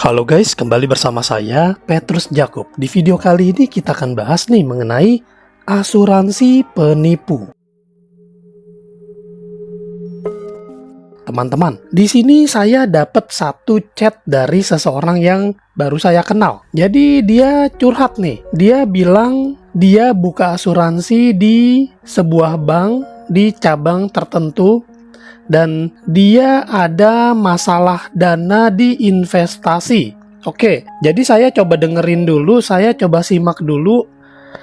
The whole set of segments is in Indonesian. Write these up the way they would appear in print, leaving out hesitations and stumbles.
Halo guys, kembali bersama saya Petrus Jacob. Di video kali ini kita akan bahas nih mengenai asuransi penipu. Teman-teman, di sini saya dapat satu chat dari seseorang yang baru saya kenal. Jadi dia curhat nih. Dia bilang dia buka asuransi di sebuah bank di cabang tertentu. Dan dia ada masalah dana di investasi. Oke, jadi saya coba dengerin dulu, saya coba simak dulu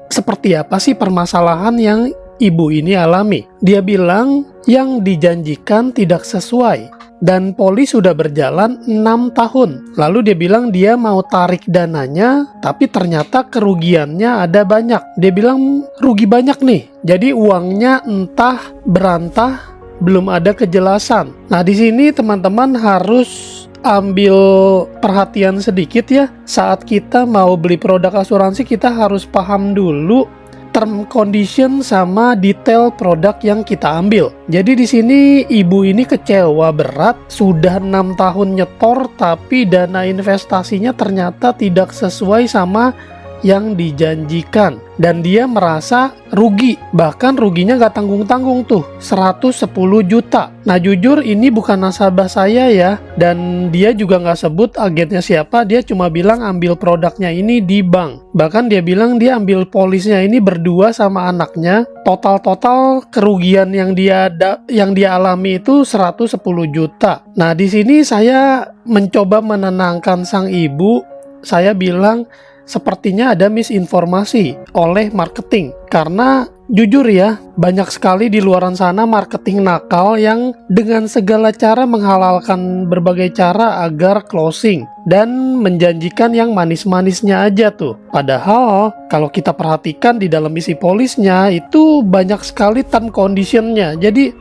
seperti apa sih permasalahan yang ibu ini alami. Dia bilang yang dijanjikan tidak sesuai dan polis sudah berjalan 6 tahun. Lalu dia bilang dia mau tarik dananya, tapi ternyata kerugiannya ada banyak. Dia bilang rugi banyak nih, jadi uangnya entah berantah, belum ada kejelasan. Nah, di sini teman-teman harus ambil perhatian sedikit ya. Saat kita mau beli produk asuransi, kita harus paham dulu term condition sama detail produk yang kita ambil. Jadi di sini ibu ini kecewa berat, sudah 6 tahun nyetor tapi dana investasinya ternyata tidak sesuai sama yang dijanjikan dan dia merasa rugi, bahkan ruginya nggak tanggung-tanggung tuh 110 juta. Nah jujur ini bukan nasabah saya ya, dan dia juga nggak sebut agennya siapa, dia cuma bilang ambil produknya ini di bank. Bahkan dia bilang dia ambil polisnya ini berdua sama anaknya. Total kerugian yang dia alami itu 110 juta. Nah di sini saya mencoba menenangkan sang ibu. Saya bilang sepertinya ada misinformasi oleh marketing. Karena jujur ya, banyak sekali di luaran sana marketing nakal yang dengan segala cara menghalalkan berbagai cara agar closing dan menjanjikan yang manis-manisnya aja tuh. Padahal kalau kita perhatikan di dalam isi polisnya itu banyak sekali term conditionnya. Jadi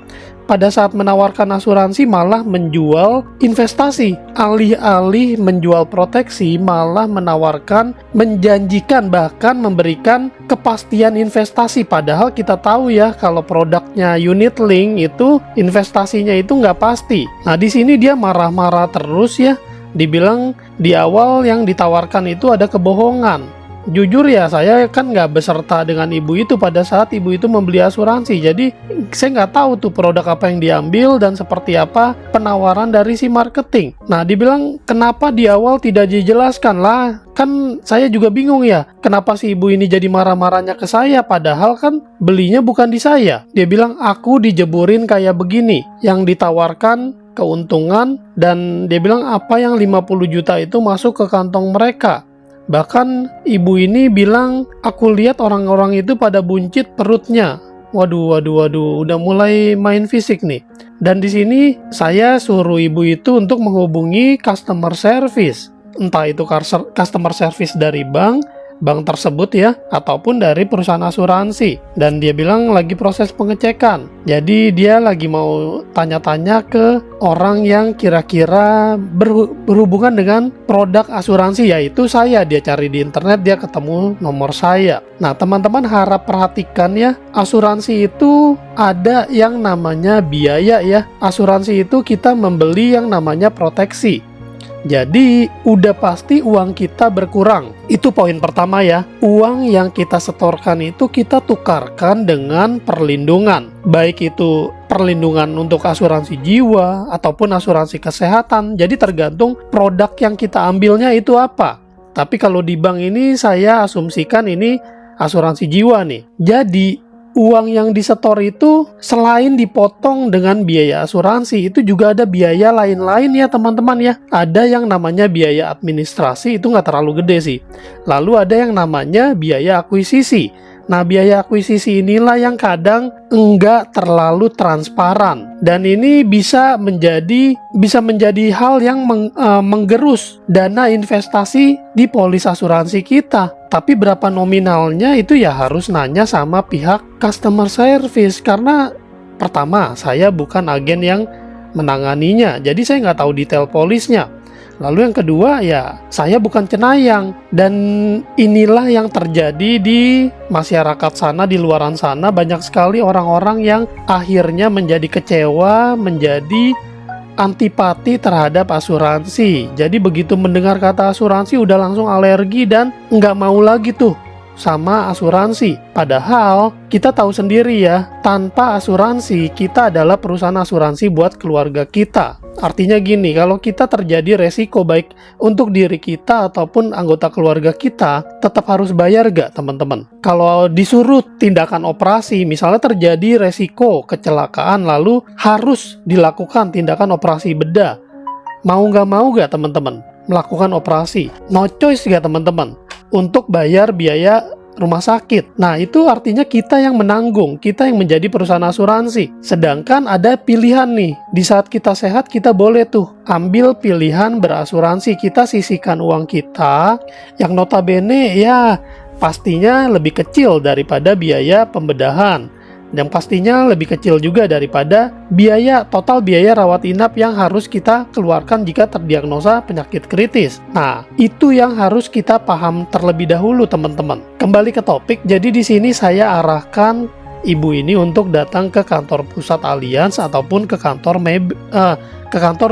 pada saat menawarkan asuransi malah menjual investasi. Alih-alih menjual proteksi, malah menawarkan, menjanjikan, bahkan memberikan kepastian investasi. Padahal kita tahu ya, kalau produknya unit link itu investasinya itu nggak pasti. Nah di sini dia marah-marah terus ya. Dibilang di awal yang ditawarkan itu ada kebohongan. Jujur ya, saya kan nggak beserta dengan ibu itu pada saat ibu itu membeli asuransi. Jadi saya nggak tahu tuh produk apa yang diambil dan seperti apa penawaran dari si marketing. Nah dibilang kenapa di awal tidak dijelaskan lah. Kan saya juga bingung ya, kenapa si ibu ini jadi marah-marahnya ke saya, padahal kan belinya bukan di saya. Dia bilang aku dijeburin kayak begini, yang ditawarkan keuntungan, dan dia bilang apa yang 50 juta itu masuk ke kantong mereka. Bahkan ibu ini bilang, aku lihat orang-orang itu pada buncit perutnya. Waduh, udah mulai main fisik nih. Dan di sini saya suruh ibu itu untuk menghubungi customer service. Entah itu customer service dari bank tersebut ya, ataupun dari perusahaan asuransi. Dan dia bilang lagi proses pengecekan. Jadi dia lagi mau tanya-tanya ke orang yang kira-kira berhubungan dengan produk asuransi, yaitu saya. Dia cari di internet, dia ketemu nomor saya. Nah teman-teman harap perhatikan ya, asuransi itu ada yang namanya biaya ya. Asuransi itu kita membeli yang namanya proteksi. Jadi udah pasti uang kita berkurang. Itu poin pertama ya. Uang yang kita setorkan itu kita tukarkan dengan perlindungan. Baik itu perlindungan untuk asuransi jiwa ataupun asuransi kesehatan. Jadi tergantung produk yang kita ambilnya itu apa. Tapi kalau di bank ini saya asumsikan ini asuransi jiwa nih. Jadi uang yang disetor itu selain dipotong dengan biaya asuransi, itu juga ada biaya lain-lain ya teman-teman ya. Ada yang namanya biaya administrasi, itu nggak terlalu gede sih. Lalu ada yang namanya biaya akuisisi. Nah biaya akuisisi inilah yang kadang enggak terlalu transparan. Dan ini bisa menjadi hal yang menggerus dana investasi di polis asuransi kita. Tapi berapa nominalnya itu ya harus nanya sama pihak customer service. Karena pertama, saya bukan agen yang menanganinya, jadi saya nggak tahu detail polisnya. Lalu yang kedua ya, saya bukan cenayang. Dan inilah yang terjadi di masyarakat sana, di luaran sana. Banyak sekali orang-orang yang akhirnya menjadi kecewa, menjadi antipati terhadap asuransi. Jadi begitu mendengar kata asuransi udah langsung alergi dan nggak mau lagi tuh sama asuransi. Padahal kita tahu sendiri ya, tanpa asuransi kita adalah perusahaan asuransi buat keluarga kita. Artinya gini, kalau kita terjadi resiko baik untuk diri kita ataupun anggota keluarga kita, tetap harus bayar gak teman-teman? Kalau disuruh tindakan operasi, misalnya terjadi resiko kecelakaan lalu harus dilakukan tindakan operasi bedah, mau gak mau gak teman-teman melakukan operasi? No choice gak teman-teman untuk bayar biaya rumah sakit? Nah, itu artinya kita yang menanggung, kita yang menjadi perusahaan asuransi. Sedangkan ada pilihan nih, di saat kita sehat kita boleh tuh ambil pilihan berasuransi. Kita sisihkan uang kita yang notabene ya pastinya lebih kecil daripada biaya pembedahan, yang pastinya lebih kecil juga daripada total biaya rawat inap yang harus kita keluarkan jika terdiagnosa penyakit kritis. Nah, itu yang harus kita paham terlebih dahulu teman-teman. Kembali ke topik, jadi di sini saya arahkan ibu ini untuk datang ke kantor pusat Allianz ataupun ke kantor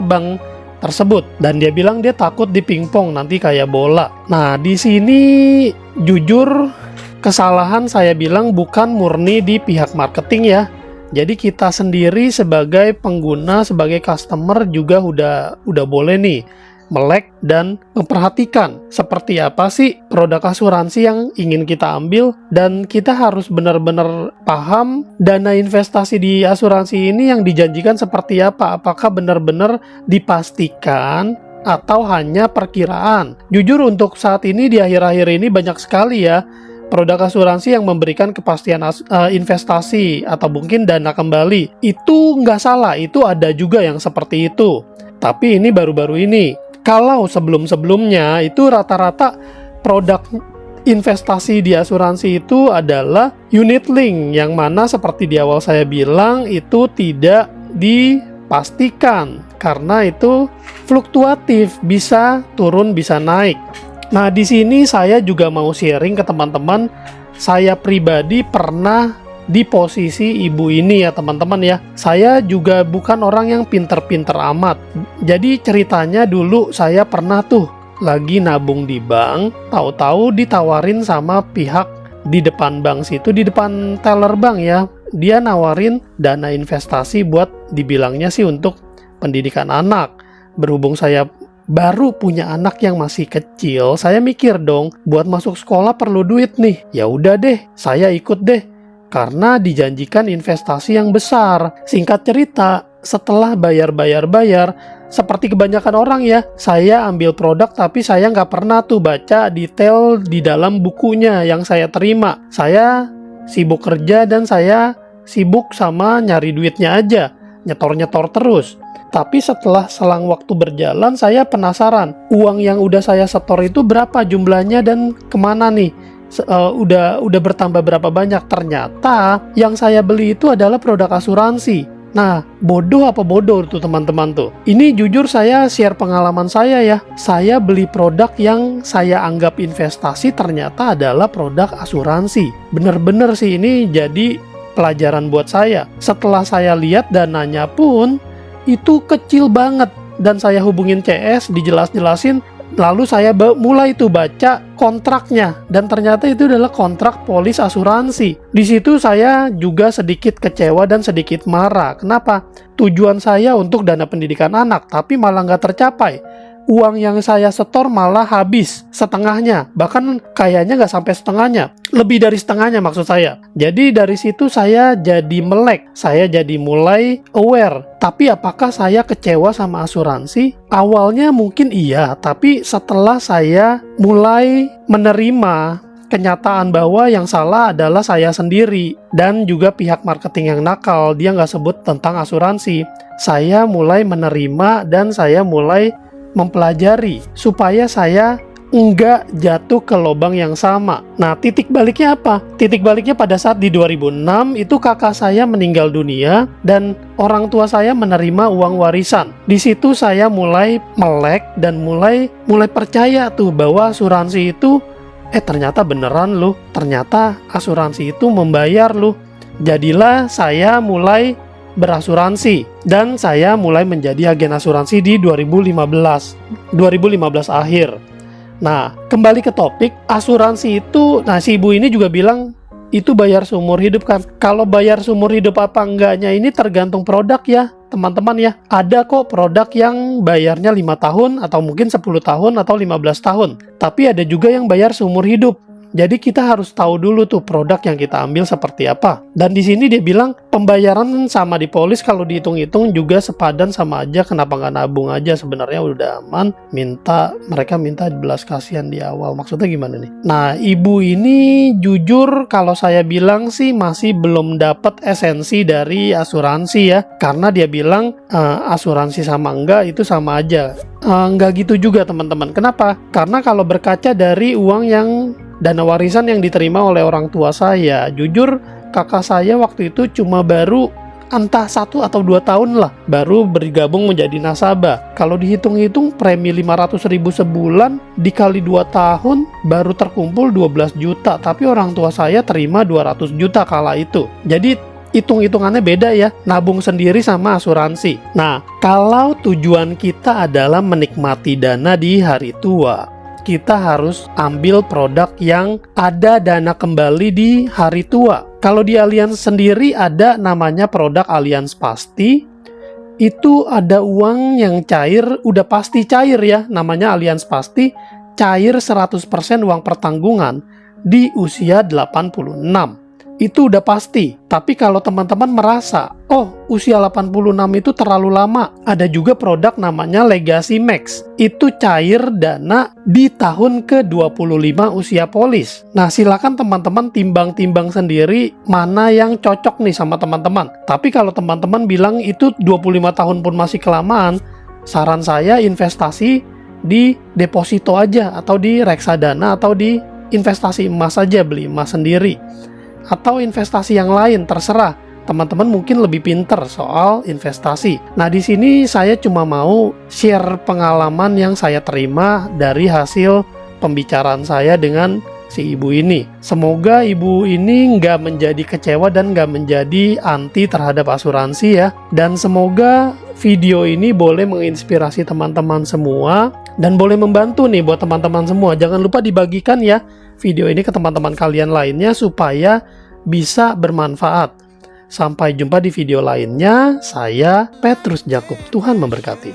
bank tersebut, dan dia bilang dia takut dipingpong nanti kayak bola. Nah, di sini jujur kesalahan saya bilang bukan murni di pihak marketing ya. Jadi kita sendiri sebagai pengguna, sebagai customer juga udah boleh nih melek dan memperhatikan seperti apa sih produk asuransi yang ingin kita ambil, dan kita harus benar-benar paham dana investasi di asuransi ini yang dijanjikan seperti apa, apakah benar-benar dipastikan atau hanya perkiraan. Jujur untuk saat ini di akhir-akhir ini banyak sekali ya produk asuransi yang memberikan kepastian investasi atau mungkin dana kembali. Itu nggak salah, itu ada juga yang seperti itu. Tapi ini baru-baru ini. Kalau sebelum-sebelumnya itu rata-rata produk investasi di asuransi itu adalah unit link, yang mana seperti di awal saya bilang itu tidak dipastikan karena itu fluktuatif, bisa turun bisa naik. Nah, di sini saya juga mau sharing ke teman-teman, saya pribadi pernah di posisi ibu ini ya teman-teman ya. Saya juga bukan orang yang pinter-pinter amat. Jadi ceritanya dulu saya pernah tuh lagi nabung di bank, tahu-tahu ditawarin sama pihak di depan bank situ, di depan teller bank ya. Dia nawarin dana investasi buat dibilangnya sih untuk pendidikan anak. Berhubung saya baru punya anak yang masih kecil, saya mikir dong, buat masuk sekolah perlu duit nih. Ya udah deh, saya ikut deh. Karena dijanjikan investasi yang besar. Singkat cerita, setelah bayar, seperti kebanyakan orang ya, saya ambil produk tapi saya nggak pernah tuh baca detail di dalam bukunya yang saya terima. Saya sibuk kerja dan saya sibuk sama nyari duitnya aja, nyetor-nyetor terus. Tapi setelah selang waktu berjalan, saya penasaran, uang yang udah saya setor itu berapa jumlahnya dan kemana nih? Udah bertambah berapa banyak. Ternyata yang saya beli itu adalah produk asuransi. Nah, bodoh apa bodoh tuh teman-teman tuh. Ini jujur saya share pengalaman saya ya. Saya beli produk yang saya anggap investasi ternyata adalah produk asuransi. Bener-bener sih ini jadi pelajaran buat saya. Setelah saya lihat dananya pun itu kecil banget, dan saya hubungin CS, dijelas-jelasin. Lalu saya mulai tuh baca kontraknya, dan ternyata itu adalah kontrak polis asuransi. Di situ saya juga sedikit kecewa dan sedikit marah. Kenapa? Tujuan saya untuk dana pendidikan anak, tapi malah nggak tercapai. Uang yang saya setor malah habis setengahnya, bahkan kayaknya nggak sampai setengahnya, lebih dari setengahnya maksud saya. Jadi dari situ saya jadi melek, saya jadi mulai aware. Tapi apakah saya kecewa sama asuransi? Awalnya mungkin iya, tapi setelah saya mulai menerima kenyataan bahwa yang salah adalah saya sendiri dan juga pihak marketing yang nakal, dia nggak sebut tentang asuransi. Saya mulai menerima dan saya mulai mempelajari supaya saya enggak jatuh ke lubang yang sama. Nah, titik baliknya apa? Titik baliknya pada saat di 2006 itu kakak saya meninggal dunia dan orang tua saya menerima uang warisan. Di situ saya mulai melek dan mulai percaya tuh bahwa asuransi itu ternyata beneran loh. Ternyata asuransi itu membayar loh. Jadilah saya mulai berasuransi. Dan saya mulai menjadi agen asuransi di 2015 akhir. Nah, kembali ke topik asuransi itu, nah si ibu ini juga bilang itu bayar seumur hidup kan. Kalau bayar seumur hidup apa enggaknya ini tergantung produk ya teman-teman ya. Ada kok produk yang bayarnya 5 tahun atau mungkin 10 tahun atau 15 tahun. Tapi ada juga yang bayar seumur hidup. Jadi kita harus tahu dulu tuh produk yang kita ambil seperti apa. Dan di sini dia bilang pembayaran sama di polis kalau dihitung-hitung juga sepadan sama aja. Kenapa nggak nabung aja? Sebenarnya udah aman. Mereka minta belas kasihan di awal. Maksudnya gimana nih? Nah, ibu ini jujur kalau saya bilang sih masih belum dapat esensi dari asuransi ya. Karena dia bilang asuransi sama enggak itu sama aja. Enggak gitu juga teman-teman. Kenapa? Karena kalau berkaca dari uang yang dana warisan yang diterima oleh orang tua saya, jujur kakak saya waktu itu cuma baru entah 1 atau 2 tahun lah baru bergabung menjadi nasabah. Kalau dihitung-hitung premi 500.000 sebulan dikali 2 tahun baru terkumpul 12 juta, tapi orang tua saya terima 200 juta kala itu. Jadi hitung-hitungannya beda ya, nabung sendiri sama asuransi. Nah, kalau tujuan kita adalah menikmati dana di hari tua, kita harus ambil produk yang ada dana kembali di hari tua. Kalau di Allianz sendiri ada namanya produk Allianz Pasti. Itu ada uang yang cair, udah pasti cair ya, namanya Allianz Pasti. Cair 100% uang pertanggungan di usia 86. Itu udah pasti. Tapi kalau teman-teman merasa, oh usia 86 itu terlalu lama, ada juga produk namanya Legacy Max. Itu cair dana di tahun ke-25 usia polis. Nah, silakan teman-teman timbang-timbang sendiri mana yang cocok nih sama teman-teman. Tapi kalau teman-teman bilang itu 25 tahun pun masih kelamaan, saran saya investasi di deposito aja, atau di reksadana, atau di investasi emas aja, beli emas sendiri. Atau investasi yang lain, terserah. Teman-teman mungkin lebih pinter soal investasi. Nah, di sini saya cuma mau share pengalaman yang saya terima dari hasil pembicaraan saya dengan si ibu ini. Semoga ibu ini nggak menjadi kecewa dan nggak menjadi anti terhadap asuransi ya. Dan semoga video ini boleh menginspirasi teman-teman semua dan boleh membantu nih buat teman-teman semua. Jangan lupa dibagikan ya video ini ke teman-teman kalian lainnya supaya bisa bermanfaat. Sampai jumpa di video lainnya. Saya Petrus Jakub. Tuhan memberkati.